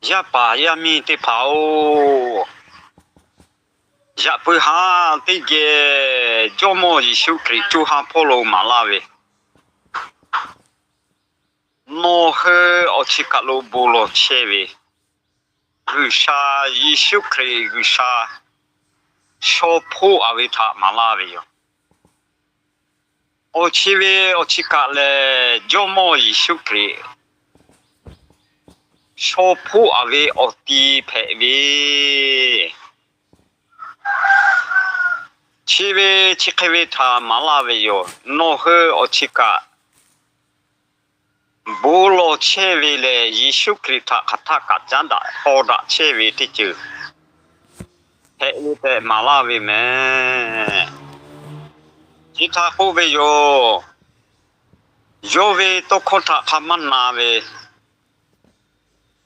ya pa ya mi te pa o ya pu ha te ge jo mo yi shu kri chu ha polo ma la ve no he o chi ka lo bo lo che ve gu sha yi shu kri gu sha sho po a ve ta ma la ve yo o chi ve o chi ka le jo mo yi shu kri sho po a ve o ti pe ve chive chikeve tha malave yo no he ochika bolo cheve le yishu krita khatha ka janda oda cheve tichu he ite malave me chita kove yo jove to khota khamana ve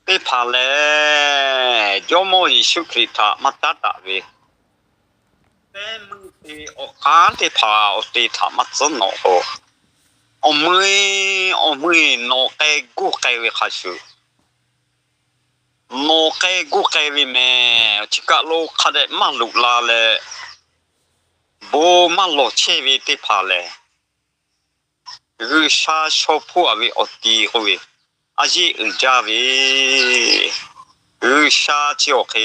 te phale jomo yishu krita matata ve te o kan te pha o te tha matsono ho o mui no ke gu ke we khasu no ke gu ke we me chika lo khade ma lu la le bo ma lo che we te pha le ru sha sho phu a we o ti ho we a ji u ja we ru sha chi o ke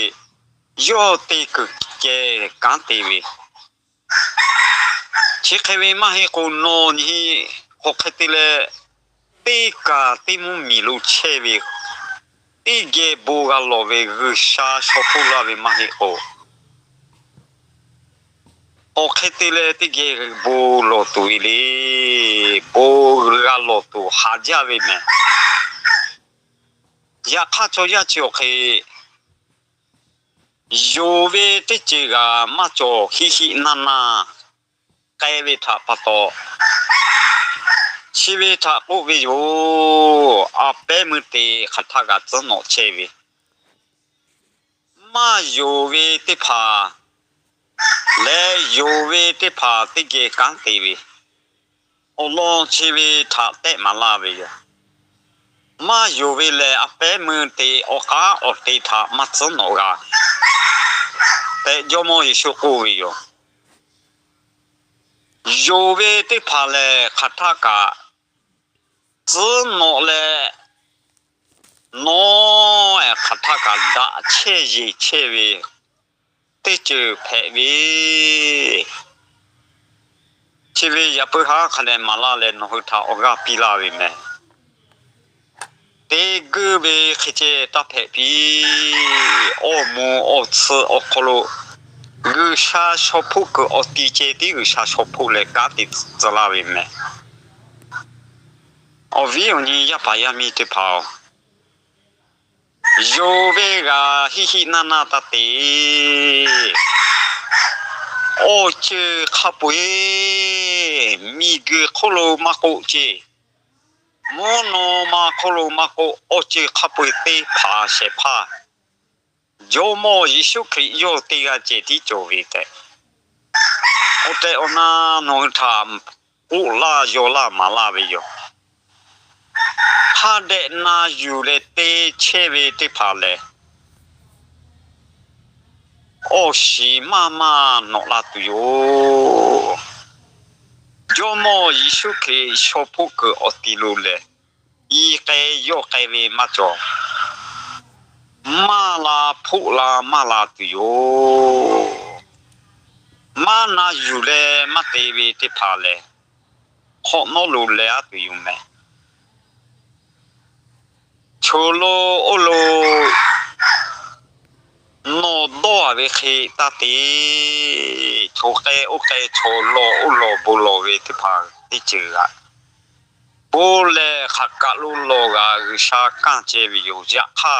yo te ku ke kan te we chi ke we ma he ko no ni ho ke te le te ka te mu mi lu che we ige boga love gusha shopula ve mahi o khetile tige bolo tu ile boga lo tu haja ve me ya kha cho ya chi o khe yo ve te che ga ma cho hi hi na na kai ve tha pa to chi ve tha ko ve yo a pe mu te khatha ga zo no che ve ma yo ve te pha le yo ve te pha te ge kan te ve o lo chi ve tha te ma la ve ya ma yo ve le a pe mu te o ka o te tha ma tso no ga te jo mo yi shu ko ve yo ve te pha le khatha ka tso no le no e khatha ka da che ji che ve te chu phe ve chi ve ya pu ha khane ma la le no tha o ga pi la ve me te gu ve khiche ta phe pi o mu o tsu o kolo gu sha sho pu ko o ti che ti gu sha sho pu le ka ti tsa la ve me o vi o ni ya pa ya mi te pa yo ve ga hi hi na na ta te o che kha pu mi gu kolo ma ko che mono ma kolo ma ko o che kha pu te pa she pa yo mo yishu kri yo te ga che ti cho ve te o te ona no tha o la yo la ma la ve yo ha de na yu le te che ve te pa le o shi ma ma no la tu yo mo yishu kri sho pu ko o ti lu le I ke yo ke ve ma cho ma la pu la ma la tu ma na yu le ma te ve te pa le ho no lu le a tu me cholo olo no do ave khe ta te choke o ke cholo olo bolo ve te pa ti chiga bole khaka lu lo ga sha kan che vi yo ja kha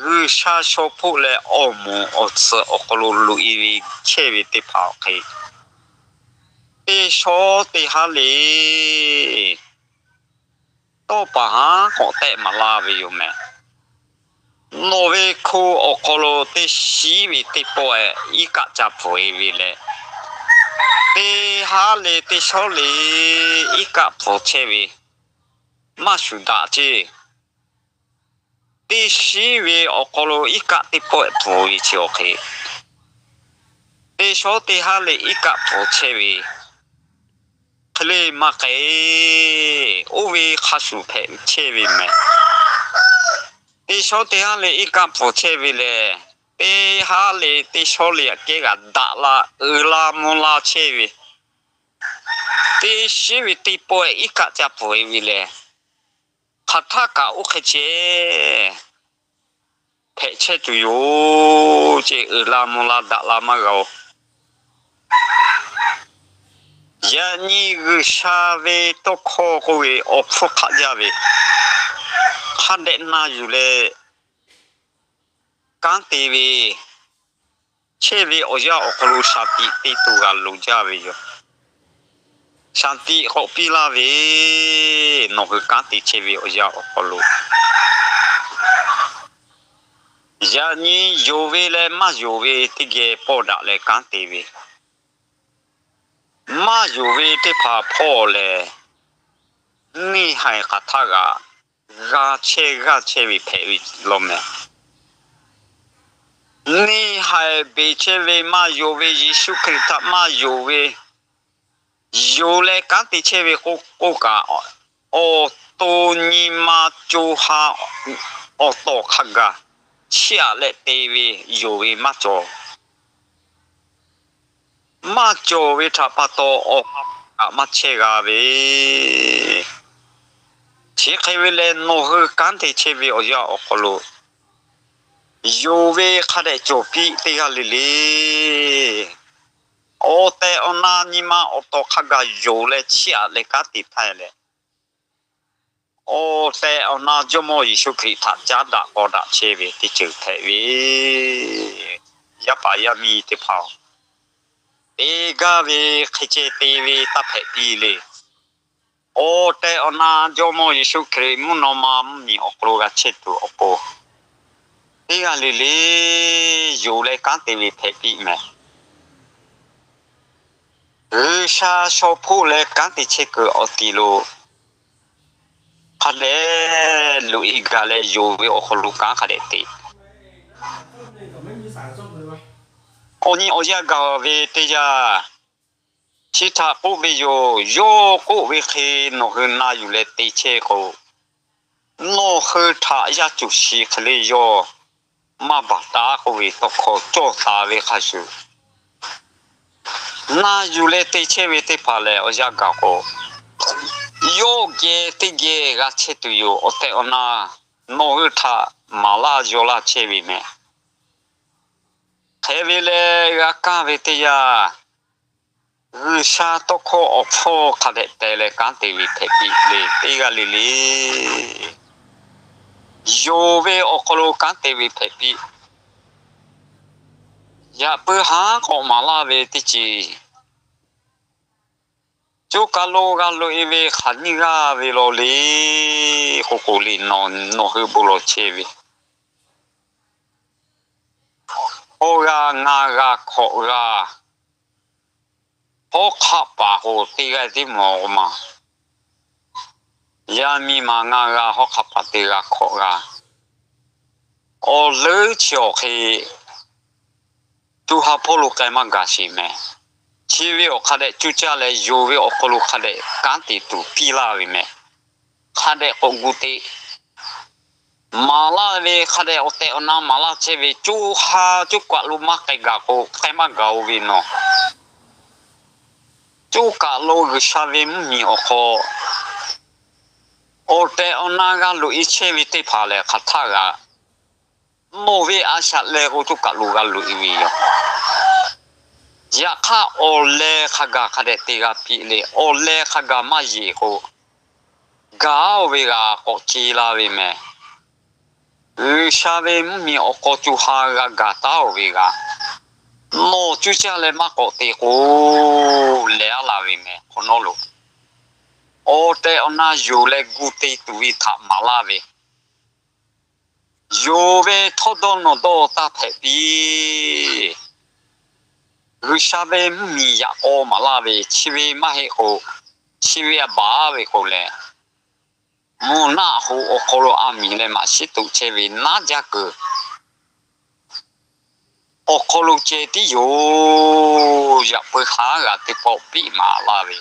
gu sha sho pu le o mu o tsu o kolo lu I vi che vi te pa khe te sho te ha le to pa ha ko te ma la vi yo me no ve ko o kolo te shi vi te po I ka cha po vi le te ha le te sho le I ka po che vi ma shu da che 第十位我可能一个的不同意就 OK。第小第下来一个不切位，可能嘛给我为哈数配切位没。第小第下来一个不切位嘞，第下来第小来给个打啦，啦木啦切位。第十位第八一个就不会嘞，他搞我开切。配切就有这拉木拉达拉嘛个，呀你个下位都考个位，我不看家位，看的那有嘞，刚地位，切位我要我可路下地地图个路家位哟，上地好比拉位，那个刚地切位我要我可路。呀，你有为嘞，嘛有为这个报答嘞，讲对位，嘛有为这怕破嘞，你还和他个，个切位配位了没？你还被切位嘛有为耶稣基督嘛有为，有嘞讲对切位好个哦，多你嘛就哈哦多看个。下来地位有为嘛做为差不多哦啊嘛切个为切开为嘞诺和干的切为我要哦咯有为看的做比这个哩哩哦แต่哦那你嘛哦多看个有嘞下来干的派嘞哦แต่哦那就么耶稣基督家的我的切为的就派为呀把呀咪的跑เอกเวขเจตีเวตะเพปีเลโอเตอนาจอมอยิสุคริมุนอมามีออกโลกะเชตุอโปเอกเลเลอยู่เลกันตีเวเพปีแมเอชาชอพูเลกันติเชกอติโลคะเลลุอีกาเลอยู่เวออกโลกะคะเลติโอนี่โอจะกาเวเตจา其他不会有个会去那个哪有来对切个，那和他也就是可能有马把大个会都可做大位还是，那有来对切位对怕嘞，我讲个有个对个切都有，我对我那和他马拉有啦切位没，切位嘞个干位对呀。ชาตโคออกโฟคาเดเตเลกันตีวิเทปิเลตีกาลิลีโยเวออกโลกันตีวิเทปิยาเปหาของมาลาเวติจีจูกาโลอีเวขันนิกาเวโลลีโคโคลีนอนโนฮึบุโลเชวิโอกางากาโคกาโอขับปะโหตีกันที่หมอมายามีมางากาโอขับปะตีกันโคกาโอเลือเชียวคือจูฮับพลุกไก่มากาชิเมชีวิตโอคาเดจูจ้าเลยยูวิโอพลุกคาเดกันติตุปีลาวิเมคาเดโอกุติมาลาเวคาเดโอเตอนามาลาเชวิจูฮาจูกว่าลุมาไก่กาโกไก่มากาวิโนจูกาโลกชาวิมีโอโคโอเตอนากัลุอิเชวิติพาเลขัดทากาโมวิอาชาเลโกจูกาลูกาลุอิวิโยยาข้าโอเลขากาคาเดติกาปีเลโอเลขากามาเยโกกาเวกาโกจีลาวิเมชาวิมีโอโคจูฮากากาตาเวกาโมจูเจเลมาโกติโกเลอาลาวิเมโคโนโลโอเตอนายูเลกูติตุวิทามาลาเวยูเวทอดโนโดตาเพปีรูชาเวมียาโอมาลาเวชีวิมาเฮโอชีวิบาเวโคเล mu na ho okolo ami le ma shi tu che vi na ja ku okolo che ti yo ya pu ha ga ti po pi ma la vi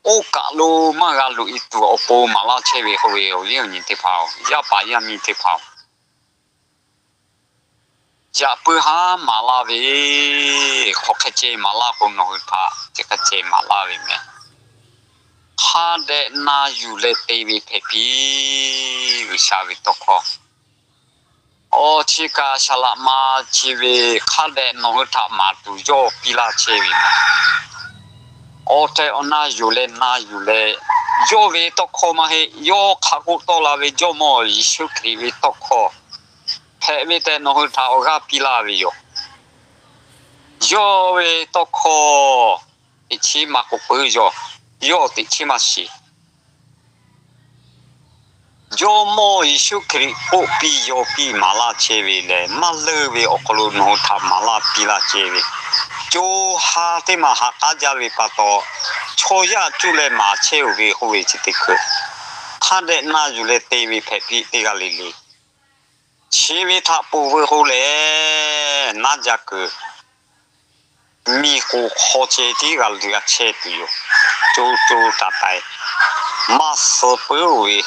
o ka lo ma ga lu I tu o po ma la che vi ho vi o ye ni ti phao ya pa ya mi ti phao ya pu ha ma la vi ho khe che ma la ko no tha che khe che ma la vi me ha de na yu le te vi phe pi vi sha vi to kho o chika shala ma chive khade no tha ma tu yo pila chevi ma o te ona yule na yule yo ve to kho ma he yo kha ko to la ve yo mo yishu kri ve to kho phe ve te no tha o ga pila ve yo ve to kho ichi ma ko pu yo ti chi ma shi yo mo yishu kri o pi yo pi ma la chevi le ma le ve o ko no tha ma la pila chevi jo ha te ma ha a ja ve pa to cho ya chu le ma che u ve ho ve chi te ku kha de na ju le te vi phe pi te ga le le chi ve tha pu ve ho le na ja ku mi ko ho che ti ga le ga che ti yo jo ta tai ma so pu ve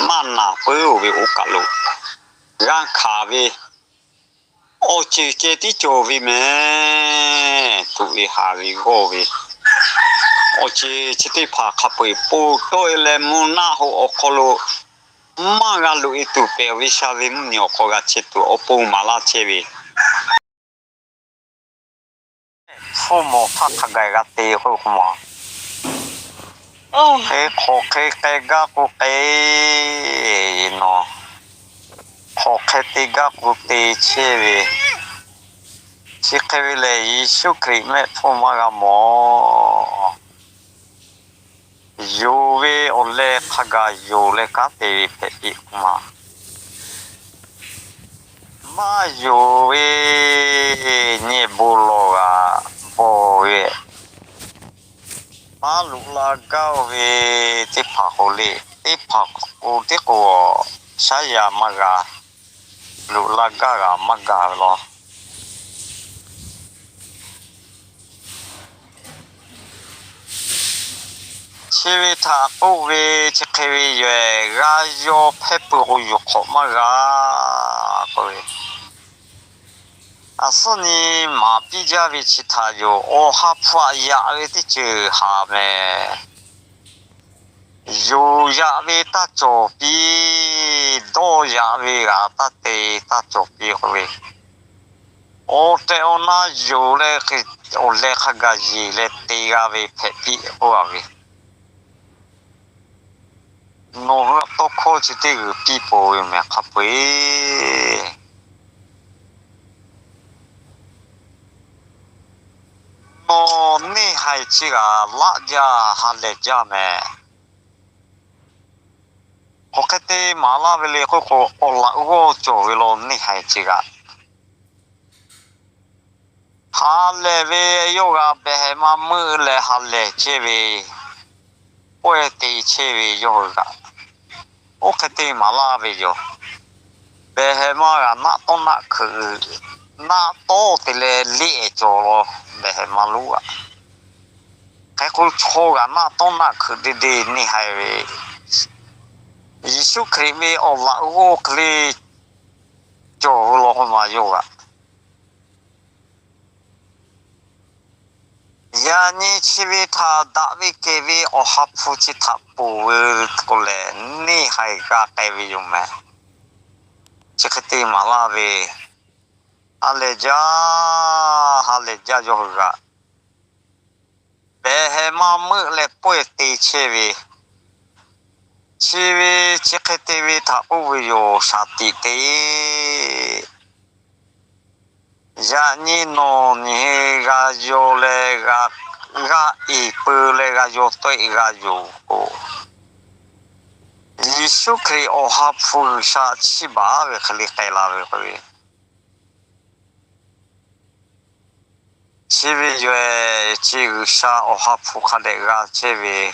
ma na pu ve o ka lo ga kha ve o che ti cho vi me tu vi ha vi go vi o che te pa kha pu po to le mu na ho o kolo ma ga lu I tu pe vi sha vi mu ni o ko ga che tu o po ma la che vi fu mo pha kha ga ga te ho mo he kho ke ga ko ke no kho ke te ga ko te che vi chi ke vi le Yeshu kri me fu ma ga mo yo ve o le kha ga yo le ka te pe pi ma ma yo ve ni bo lo ga bo ve ma lu la ga ve te pha ho le te pha o te ko sa ya ma ga lu la ga ma ga lo chi ve tha o ve chi ke ve ye ga yo phe pu ho yo kho ma ga ko ve asuni ma pi ja vi chi tha yo o ha pha ya ve ti che ha me yo ya ve ta cho pi do ya ve ga ta te ta cho pi ho ve o te ona yo le ke o le kha ga ji le te ga ve phe pi ho ve no to kho chi te pi po ve me kha pu no ni hai chi ga la ja ha le ja me o ke te ma la ve le ko o la go cho ve lo ni hai chi ga ha le ve yo ga be ma mu le ha le che ve o te che ve yo ga o ke te ma la ve yo be ma ga na to na khu na to te le li cho lo be ma lu ga cái cô cho ga na to na khu de ni hai ve Yeshu kri me o la go kli cho lo ma yo ga ya ni chi vi tha da vi ke vi o ha phu chi tha pu ko le ni hai ga kai vi yu me chi khati ma la ve ale ja yo ga be he ma mu le pu ti che vi chi vi chi khati vi tha pu vi yo sa ti te ya ni no ni ga yo le ga I pu le ga yo to I ga yo ko Yeshu kri o ha phu sha chi ba ve khali kai la ve ko chi vi yo chi gu sha o ha phu khale ga che ve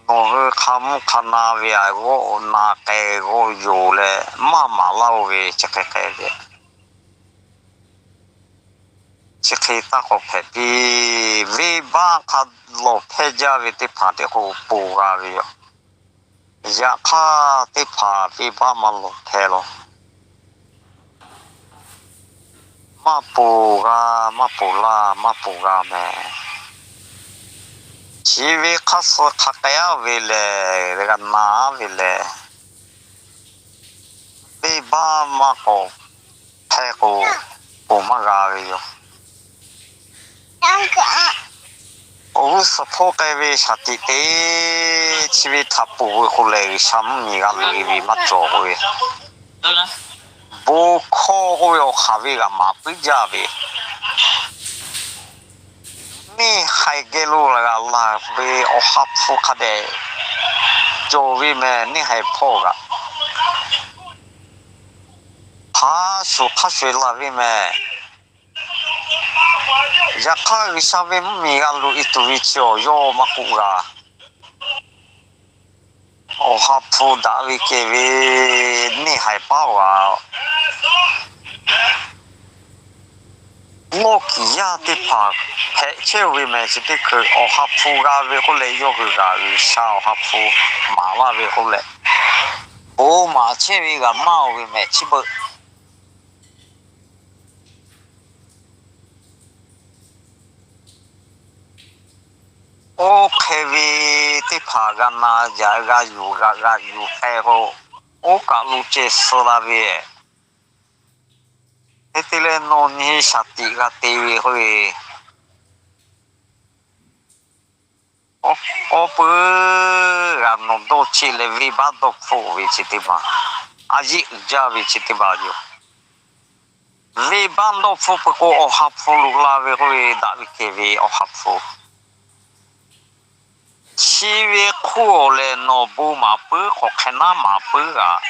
no kamu kana via go na ke go yo le mama lao ve cheke ve cheke ta ko phe bi ve ba ka lo phe ja ve te pha te ko pu ga ve ya kha te pha ve ba ma lo phe lo ma pu ga me chi ve kha so kha ka ya ve le ga na ve le ve ba ma ko phe ko pu ma ga ve yo 오 서포가베 샤티테 집에 타포고 콜레 샴미가 리비 맞죠고에 보코고요 가비가 마피자비 니 하이게로가 라베 오하푸카데 조비메 니 하이포가 파수 파슈라비메 야카 사베 미갈루 이투비치오 요 마쿠가 오하푸 다위케베 니 하이파와 로키야 디파 페체위메 지티크 오하푸가 베콜레 요그가 샤오하푸 마와 베콜레 오 마체위가 마오위메 치버 ओ खेवी ते फागना जाएगा योगा का यूपे हो ओ कालुचे सोलावे इतले नोनी शादी का तेवी हुए ओ पुरानो दो चिले विवादो फुवी चितिबा आजी जावी चितिबा जो विवादो फुप को ओ हाफुलावे हुए दावी केवी ओ हाफु 시위 코올레 노부 마부 코케나 마부가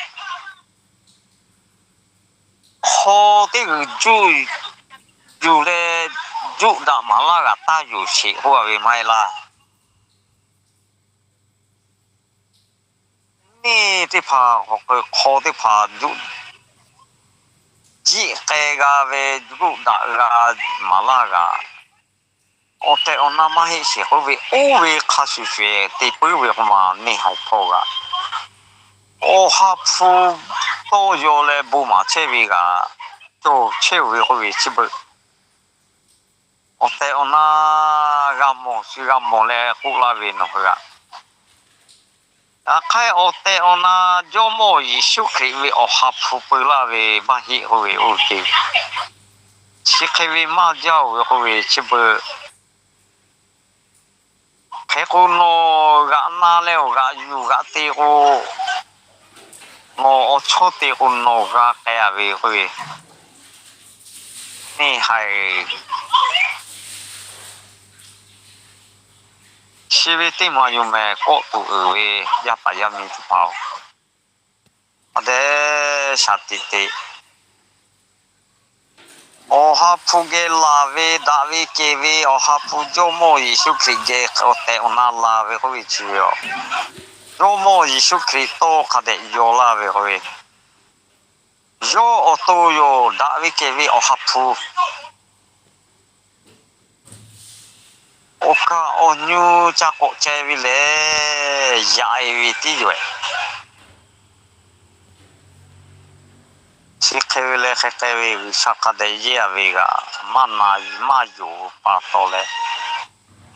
코데 주 주레 주다 말라가 따주시 호아위 마이라 니 디파 코데 파주 지케가 베 주다가 말라가 오테 오나마히 시호비 오웨 카시페 티푸웨 호마 니하이포가 오하푸 또요레 부마 체비가 또 체위 호비 치부 오테 오나가 모시가 몰레 쿨라비노가 아카이 오테 오나 조모 이슈크리위 오하푸 뿌라비 마히 호비 오케 시케위 마자오 호비 치부 Kekono ga na leo ga yu ga te ko no ocho te ko no ga kaya be hui ni hai shibiti ma yu me ko tu we ya pa ya mi tu pao ade shati te 오하푸게 라베 다비 케베 오하푸 조모 예수 그리스도의 코테 오나라베 호이치요 조모 예수 그리스도 카데 요라베 호이 요 오토요 다비 케베 오하푸 오카 오뉴 자코 제빌레 야이비티요에 시케빌레 헤케비 사카데이야 베가 만나 마요 파토레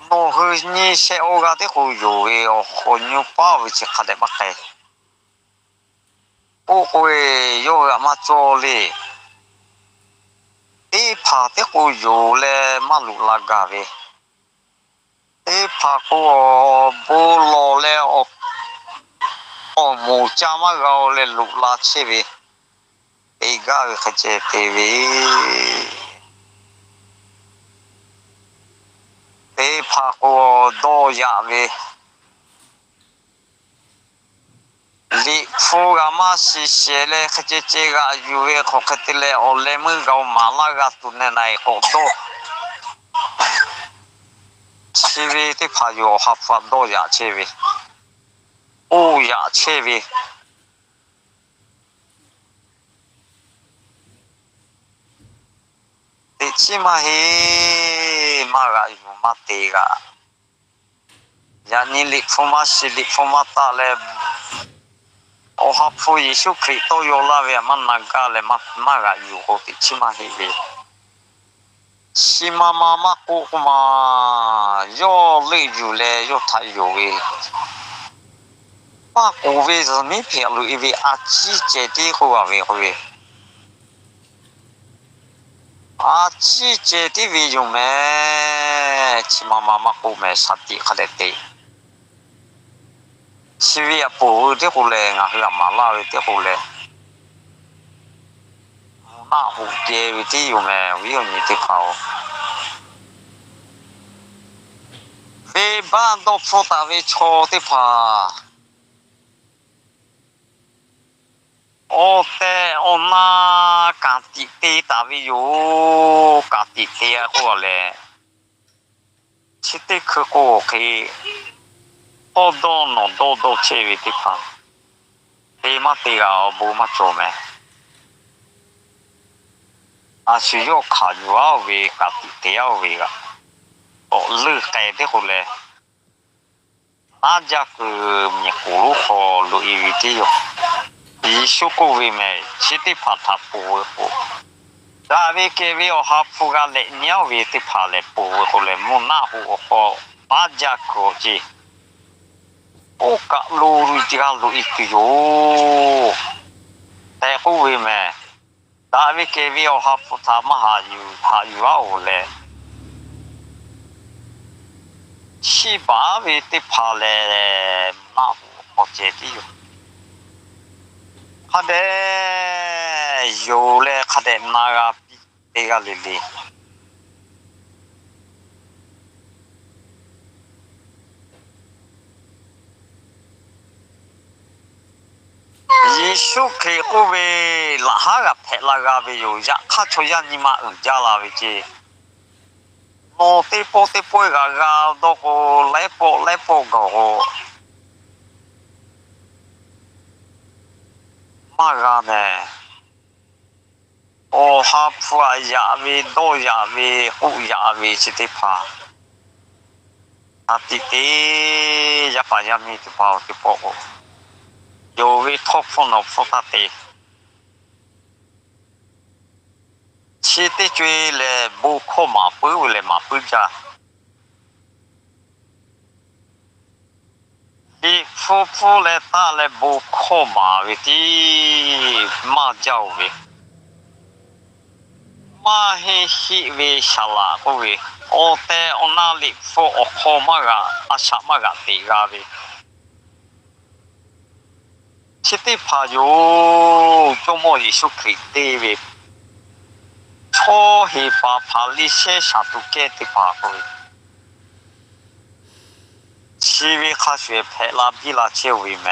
노흐니 세오가데 고요에 오뉴 파위치 카데 바케 오오에 요가 마초리 이 파데 고요레 마루라가베 이 파고 볼로레 오 모자마가올레 루라치비 이가 그제 TV 대파고 도야베 리푸가 마시시레 그제제가 유에 코카틸레 올레무가 말라가 tune나이 고도 시비 대파요 하파 도야 제비 哦呀，切位。でちまへまがよまてが。やにりふましりふまたれ。おはふいしゅくりとよらべまながれまがよほてちまへべ。しまままこまよれゆれよたよえ。まこべずみぺるいべあちちてほわべほべ。あちちてべよめ。ちまままこめさてかれて。ชีวิตปูที่กูแรงอ่ะคือมาล่าที่กูแรงหน้าหูเกวิที่อยู่แม่วิวนี่ที่เขาเวบ้านต้องพูดแต่วิชอที่พาโอแต่โอน่าการติดแต่วิอยู่การติดเตี้ยกูเลยชิดที่คือกูคือโอโดนโดโดเชวิที่พาเอมาตีเอาบูมาโจมอาชีพขาอยู่เอาเวกับติเตียวเวกโอ้ลึกแต่ที่คนเลยน่าจะคือมีกูรู้ขอลุยวิธีอยู่ยิ่งชุกวิเมชิติพัฒน์ปูปูดาวิเกวิโอฮับฟูกาเลเนียววิธีพัฒน์ปูคนเลยมุนาหูโอน่าจะคือจีโอกาลูรุจิกาลุยกิโยแต่กูวิเมดาวิเกวิโอฮับฟูทามหาอยู่ว่าโอเลยชีบาวิธีพัฒน์น่าหูโอเจดีอยู่ข้าเดอยู่เลยข้าเดนากาปิเตกาลิลียิสุเคกูเวลาหากับเพลากาเวอยู่ยะข้าช่วยนี่มาจาลาวิจีโนติโปกากาโดโกเลโปกาโกมากาเนโอฮับฟัวยาวิโดยาวิอุยาวิจิติพาอาทิตย์ยาพายามิติพาติโปโกโยวิทอฟโนฟตาติชิติจุยเลบุโคมาปุเลมาปุจาดิฟูเลตาเลบุโคมาวิธีมาเจ้าวิมาเฮฮิเวชาลากูวิโอเตอนาลิฟูโอโคมากาอาชามากาติกาวิชิติพายุจโมยิสุคริเตวิโชฮิปาพาลิเชชาตุเกติพากุชีวิตข้าช่วยเพลาบิลาเชวิเม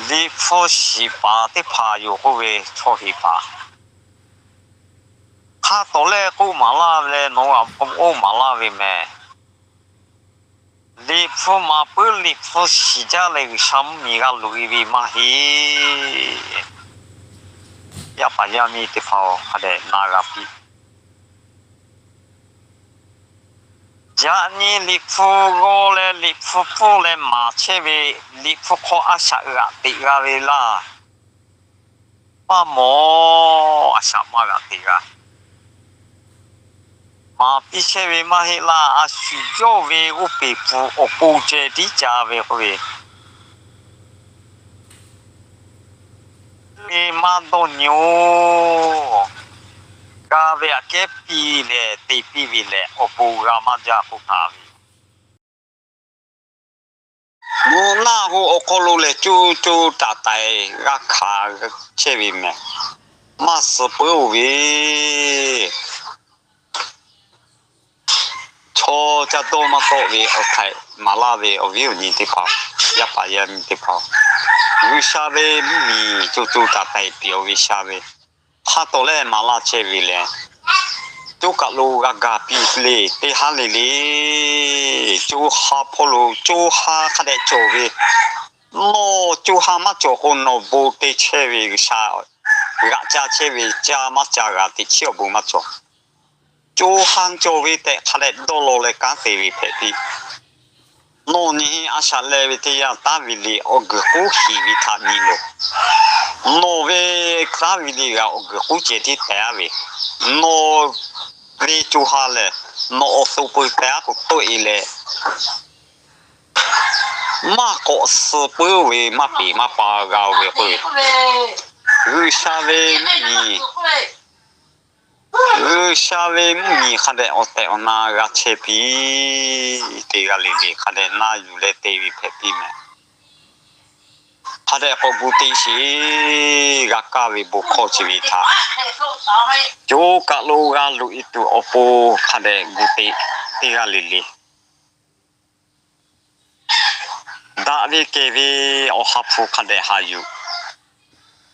ลิฟูชิปาติพายุกุวิโชฮิปาข้าตัวเล็กกูมาลาเลโนอาผมโอมาลาวิเมลิฟูมาปุลิฟูชิจาเลกชัมมีกาลุยวิมาฮียาพายามีติพาวฮะเดนากาปิจานีลิฟูโกเลลิฟูปูเลมาเชเวลิฟูโคอาชากาติกาเวลาปาโมอาชามากาติกามาพิเชเวมาฮิลาอาชิโยเวอุปิฟูโอปูเจติจาเวเวเลมาโดนิโอกาเวอาเกปีเลติปีวิเลโอปูกามาจาปุกาวิมูนาหูโอโคลูเลจูตาไตรักขาเชวิเมมาสปูวิโชจะโตมาโตวิโอไทมาลาวิโอวิวนี่ติพายาพายามิติพาวิชาเวมีจูตาไตเปียววิชาเวข้าโตเลมาลาเชวิเล chỗ cả lô gà pi lệ tê ha lệ chỗ ha polo chỗ ha khá đẹp chỗ về nó chỗ ha mắt chỗ con nó vô tê chơi về sao gà cha chơi về cha mắt cha gà tê chiều bù mắt chỗ hàng chỗ về tê khá đẹp đô lô lệ cá tê về phê đi nó ní à sao lệ về tê ya ta về lệ ở cái khu hi về thà ní lô nó về ta về lệ ở cái khu chế thì tê về nó về chỗ ha lệ nó ở số bồi tê của tôi lệ mà có sự bồi về mà bị mà bà gạo về bồi sao về nhỉ sao về nhỉ khá đẹp ở đây ông na gà chế pi tê gà lì lì khá đẹp na dù lệ tê vi phê pi mẹ khá đẹp có bút tê xí gà cá về bố khó chế vi thà chỗ cả lô gà lụ ít tụ ở bố khá đẹp bút tê gà lì lì đã về kê về ở hấp phụ khá đẹp hà yu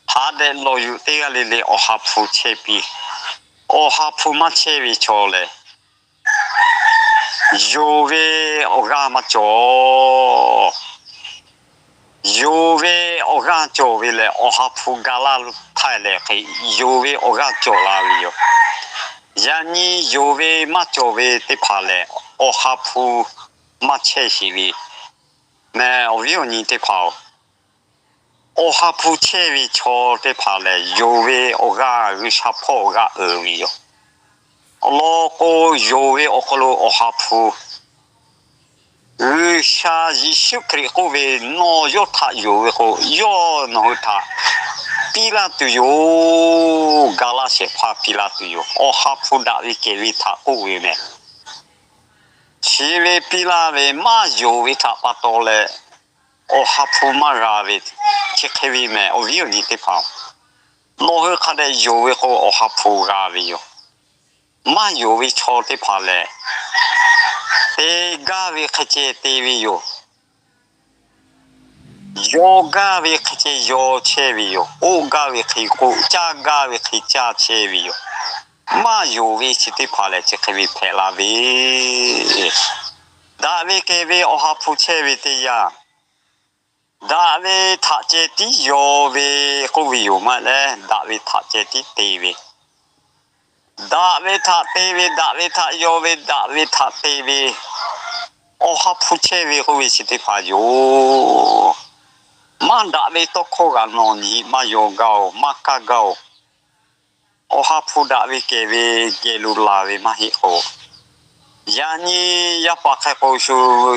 hà đẹp lô yu tê gà lì lì ở hấp phụ chế pi ở hấp phụ mà chế vi cho lệ yo về ở gà mà cho yo về ở gà cho về lệ ở hấp phụ gà la thay lệ cái yo về ở gà cho la vi yo yani yo về mà cho về tê phá lệ ở hấp phụ mà chế xí vi nè ở video ní tê phá ở hấp phụ chế vi cho tê phá lệ yo về ở gà cái sắp phô gà ở vi yo lo cô yo về ở cái lô ở hấp phụ sa Giêsu Christ cô về nó yo thà yo về cô yo nó thà pila tu yo gala se pha pila tu yo ở hấp phụ đã về cái vi thà cô về nè chỉ về pila về mà yo về thà bắt đầu lệ ở hấp phụ mà ra về chỉ cái vi mẹ ở video ní tê phao nó hơi khá đẹp yo về cô ở hấp phụ ra về yo mà yo về cho tê phao lệ tê ga về khai chế tê về yoga về khai chế yo chế về o ga về khai cô cha ga về khai cha chế về mà yo về chỉ tê phao lệ chỉ cái vi phê la về đã về cái về ở hấp phụ chế về tê ya đã về thà chế tí yo về cô về mà lệ đã về thà chế tí tê về đã về thà tê về đã về thà yo về đã về thà tê về ở hấp phụ chế về cô về chỉ tê phao yo mà đã về to khó gà nó nhỉ mà yo gạo mà cá gạo ở hấp phụ đã về cái về cái lù la về mà hi cô yani ya pa khai cô su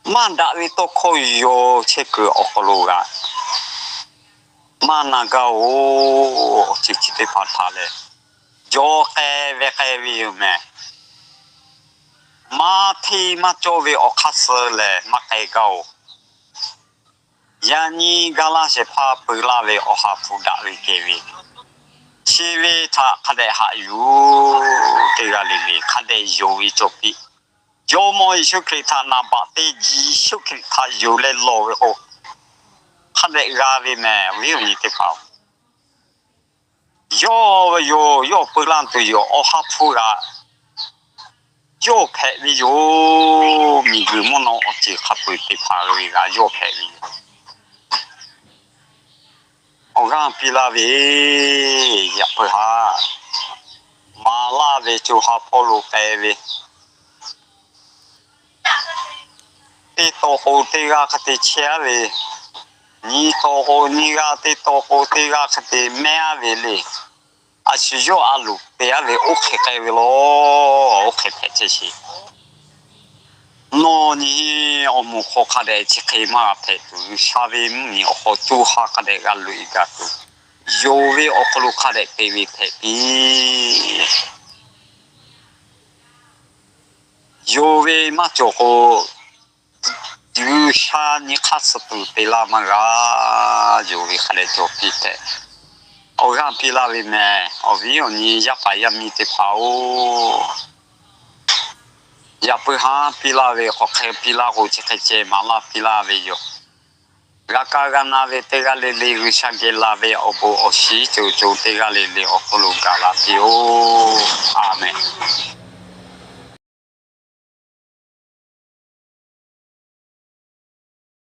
mà đã về to khó yo chế cứ ở cái lù gà mà na gạo chỉ tê phao thà lệ yo cái về mẹ mà thì mà cho về ở khách sạn lệ mà cái gạo yani gala se pha pula ve o ha fu da ve ke ve chi ve tha khade ha yu te ga li li khade yo wi cho pi yo mo Giêsu Christ tha na ba te Giêsu Christ tha yo le lo ve ho khade ga ve me vi ni te pha yo pulan tu yo o ha fu ga yo phe vi yo mi gu mo no o chi kha pu te pha ve ga yo phe vi ở gà pila về nhập phải ha mà la về chỗ ha polo cái về tê tô hồ tê gà cái tê chia về ni tô hồ ni gà tê tô hồ tê gà cái tê mẹ về lệ à sử dụng alu tê về ok cái về lo ok cái gì nó ni ông mua khó khăn đấy chỉ khi mà phải tu sao về ni họ tu khó khăn đấy cái lối cái tu yo về ở cái lối khăn đấy về phải đi yo về mà cho họ du sa ni khát sự tu để làm mà ra yo về khăn đấy cho bị thế ở cái bị la về nè ở ví dụ như giá phải giá mi thế phao ya pu ha pila ve kho khe pila ko che khe che ma la pila ve yo ガカガナベテガレレグシャゲラベオボオシチョチョテガレレオコロガラピオアーメン